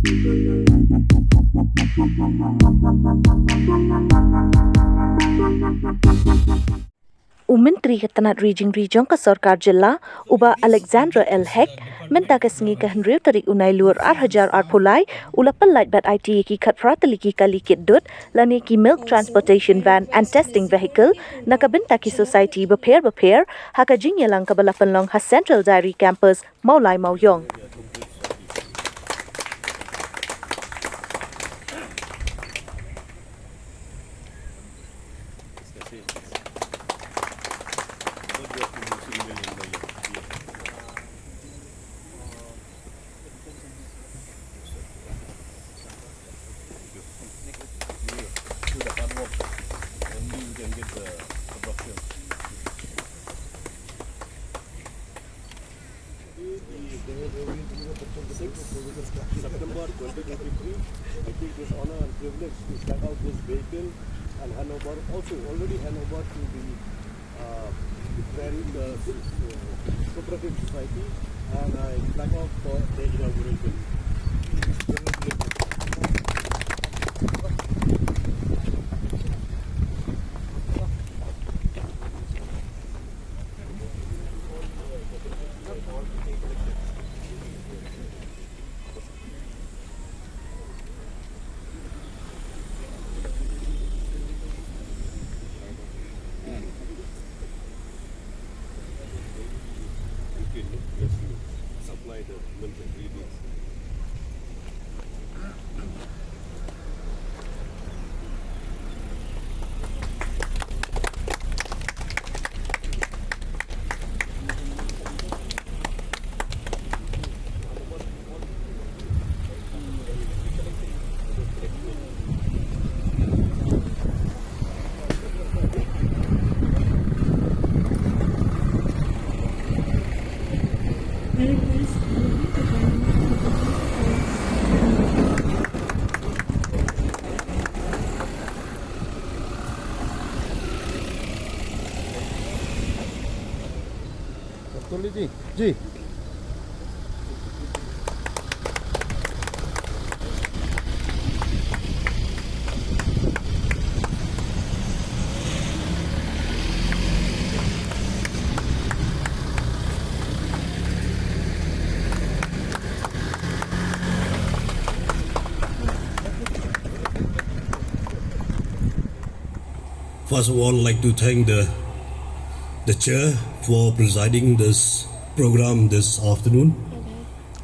Myntri tnad jingri jong sorkar jylla uba Alexander L Hek mynta sngi henry tarik nailur hajar Pyllait Pyllait bat Aiti ki khatpratali ki kalikit dut lani ki milk transportation van and testing vehicle Bynta ki society Bapher haka jingialang kabalapanlong ha central dairy campus Mawlai Mawiong. September 2023, I take this honor and privilege to flag out this vehicle and hand over, also already hand over to the cooperative society, and I flag out for the inauguration. Supply the milk ingredients. Ji First of all, I'd like to thank the chair for presiding this program this afternoon.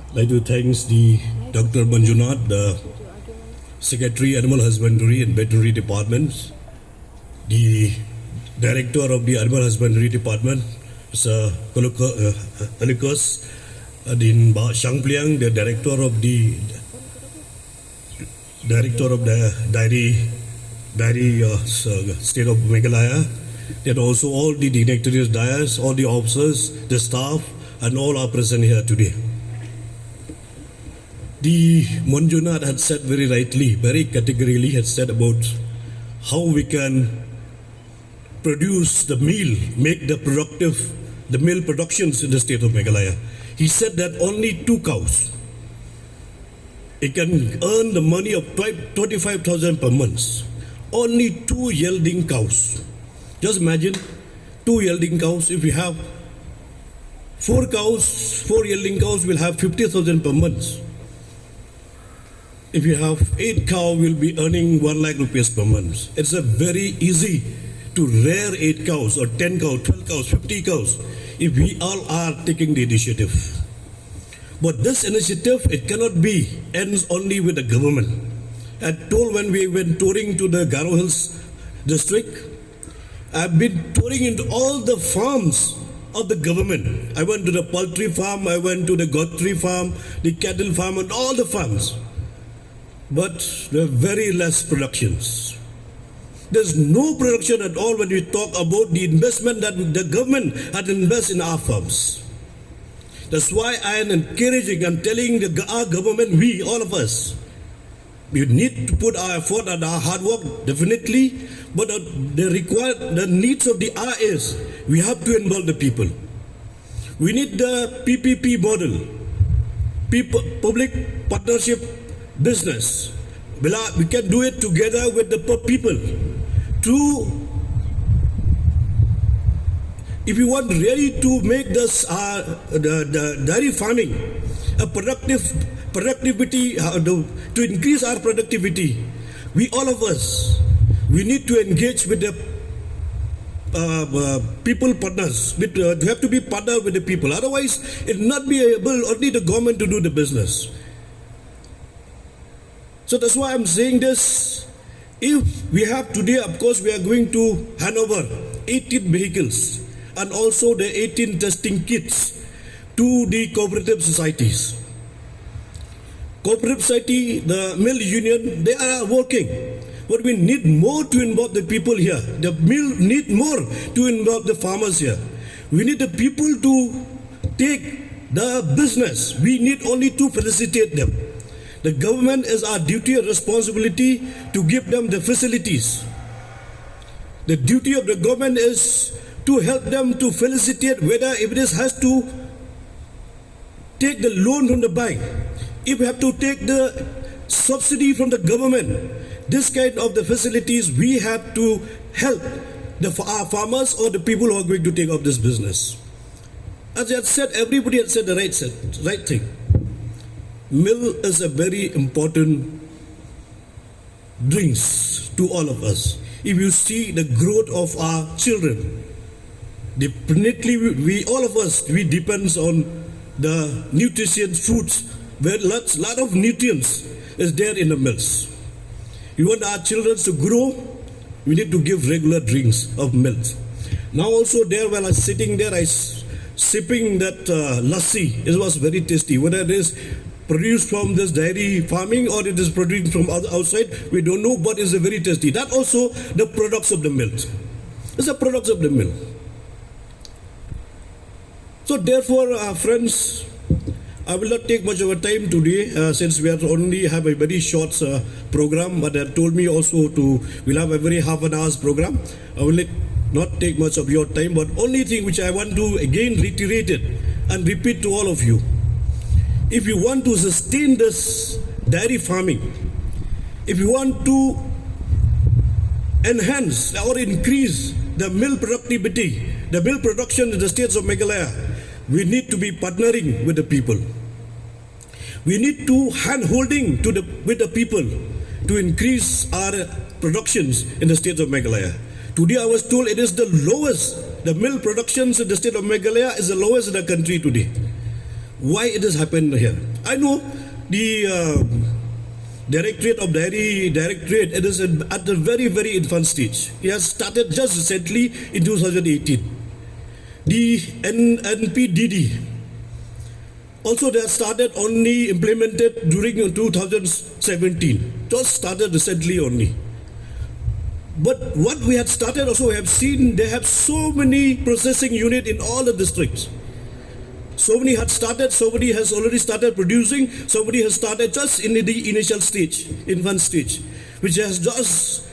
I'd like to thank the Dr. Manjunath, the Secretary, Animal Husbandry and Veterinary Department, the Director of the Animal Husbandry Department, Mr. Alukas, Din Shangpliang, the Director of the Dairy State of Meghalaya, and also all the dignitaries, dais, all the officers, the staff, and all are present here today. The Manjunath had said very rightly, very categorically had said about how we can produce the meal, make the meal productions in the state of Meghalaya. He said that only 2 cows, it can earn the money of 25,000 per month. Only 2 yielding cows. Just imagine 2 yielding cows. If we have 4 cows, 4 yielding cows will have 50,000 per month. If you have 8 cows, we'll be earning 1 lakh rupees per month. It's a very easy to rear 8 cows or 10 cows, 12 cows, 50 cows if we all are taking the initiative. But this initiative, it cannot be ends only with the government. I told when we went touring to the Garo Hills district, I've been touring into all the farms of the government. I went to the poultry farm, I went to the goat farm, the cattle farm, and all the farms. But there are very less productions. There's no production at all when we talk about the investment that the government had invested in our farms. That's why I am encouraging, I'm telling our government, we, all of us, we need to put our effort and our hard work, definitely, but the needs of the hour is, we have to involve the people. We need the PPP model, public partnership business. We can do it together with the people. If you want really to make this the dairy farming a productivity, to increase our productivity, all of us, we need to engage with the people partners. We have to be partner with the people. Otherwise, it will not be able only the government to do the business. So that's why I'm saying this. If we have today, of course, we are going to hand over 18 vehicles and also the 18 testing kits to the cooperative societies. Cooperative society, the mill union, they are working. But we need more to involve the people here. The mill need more to involve the farmers here. We need the people to take the business. We need only to facilitate them. The government is our duty and responsibility to give them the facilities. The duty of the government is to help them to facilitate, whether if it has to take the loan from the bank, if we have to take the subsidy from the government, this kind of the facilities we have to help our farmers or the people who are going to take up this business. As I had said, everybody had said the right thing. Mill is a very important drinks to all of us. If you see the growth of our children, definitely all of us, we depends on the nutritious foods, where lot of nutrients is there in the mills. We want our children to grow, we need to give regular drinks of milk. Now also there, while I was sitting there, I sipping that lassi. It was very tasty. Whether it is produced from this dairy farming or it is produced from outside, we don't know, but it's very tasty. That also the products of the milk. It's the products of the milk. So therefore, friends, I will not take much of a time today since we are only have a very short program, but they told me also we'll have a very half an hour's program. I will not take much of your time, but only thing which I want to again reiterate it and repeat to all of you. If you want to sustain this dairy farming, if you want to enhance or increase the milk productivity, the milk production in the states of Meghalaya, we need to be partnering with the people. We need to hand-holding with the people to increase our productions in the state of Meghalaya. Today I was told it is the lowest, the milk productions in the state of Meghalaya is the lowest in the country today. Why it has happened here? I know the Directorate of Dairy Directorate, it is at a very, very infant stage. It has started just recently in 2018. The NPDD also they have started only implemented during 2017. Just started recently only. But what we had started also, we have seen they have so many processing units in all the districts. So many had started, somebody has already started producing, somebody has started just in the initial stage, infant stage, which has just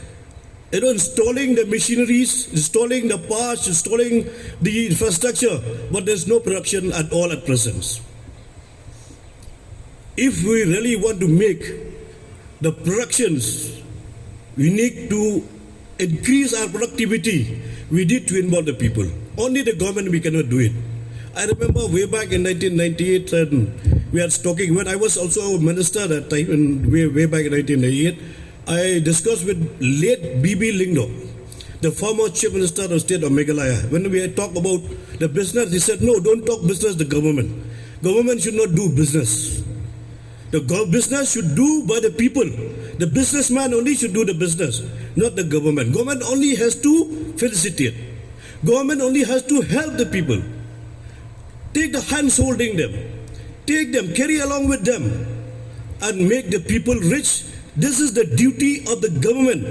installing the machineries, installing the parts, installing the infrastructure, but there's no production at all at present. If we really want to make the productions, we need to increase our productivity, we need to involve the people. Only the government we cannot do it. I remember way back in 1998, and we had talking, when I was also a minister at that time, and way back in 1998, I discussed with late B.B. Lingdo, the former Chief Minister of the state of Meghalaya. When we had talked about the business, he said, no, don't talk business, the government. Government should not do business. The business should do by the people. The businessman only should do the business, not the government. Government only has to facilitate. Government only has to help the people. Take the hands holding them. Take them, carry along with them, and make the people rich. This is the duty of the government.